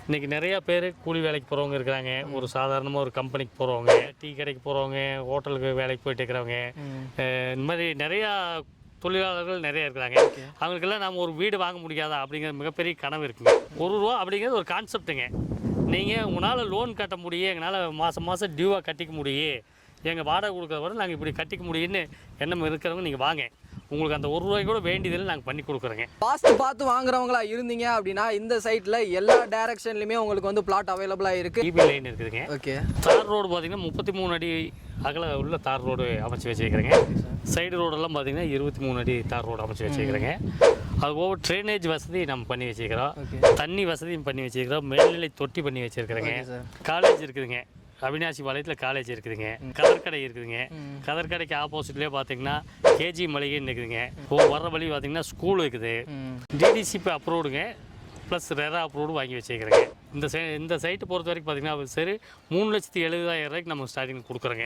இன்றைக்கி நிறையா பேர் கூலி வேலைக்கு போகிறவங்க இருக்கிறாங்க. ஒரு சாதாரணமாக ஒரு கம்பெனிக்கு போகிறவங்க, டீ கடைக்கு போகிறவங்க, ஹோட்டலுக்கு வேலைக்கு போயிட்டு இருக்கிறவங்க, இந்த மாதிரி நிறையா தொழிலாளர்கள் நிறைய இருக்கிறாங்க. அவங்களுக்கெல்லாம் நம்ம ஒரு வீடு வாங்க முடியாதா அப்படிங்கிற மிகப்பெரிய கனவு இருக்குங்க. ₹1 அப்படிங்கிறது ஒரு கான்செப்ட்டுங்க. நீங்கள் உங்களால் லோன் கட்ட முடியும், எங்களால் மாதம் மாதம் டியூவாக கட்டிக்க முடியும், எங்கள் வாடகை கொடுக்குறத விட நாங்கள் இப்படி கட்டிக்க முடியும்னு எண்ணம் இருக்கிறவங்க நீங்கள் வாங்க. உங்களுக்கு அந்த ₹1 கூட வேண்டியதில் நாங்கள் பண்ணி கொடுக்குறோங்க. பார்த்து வாங்குறவங்களா இருந்தீங்க அப்படின்னா இந்த சைட்டில் எல்லா டைரக்ஷன்லையுமே உங்களுக்கு வந்து பிளாட் அவைலபிளாக இருக்குது. இபி லைன் இருக்குதுங்க. ஓகே. தார் ரோடு பார்த்தீங்கன்னா 33 அடி அகல உள்ள தார் ரோடு அமைச்சு வச்சுருக்கிறேங்க. சைடு ரோடெல்லாம் பார்த்தீங்கன்னா 23 அடி தார் ரோடு அமைச்சு வச்சுருக்கிறேங்க. அது போக ட்ரைனேஜ் வசதி நம்ம பண்ணி வச்சுக்கிறோம். தண்ணி வசதியும் பண்ணி வச்சுக்கிறோம். மேல்நிலை தொட்டி பண்ணி வச்சுருக்கிறேங்க. காலேஜ் இருக்குதுங்க. அவினாசி பாளையத்தில் காலேஜ் இருக்குதுங்க. கதற்கடை இருக்குதுங்க. கதற்கடைக்கு ஆப்போசிட்லேயே பார்த்தீங்கன்னா கேஜி மளிகைன்னு இருக்குதுங்க. வர்ற வழி பார்த்தீங்கன்னா ஸ்கூல் இருக்குது. டிடிசிபி அப்ரூவ்டுங்க, ப்ளஸ் ரெரா அப்ரூவ்டு வாங்கி வச்சுக்கிறேங்க. இந்த சைட்டு பொறுத்த வரைக்கும் பார்த்தீங்கன்னா சரி 3,70,70,000 ரூபாய்க்கு நம்ம ஸ்டார்டிங் கொடுக்குறோங்க.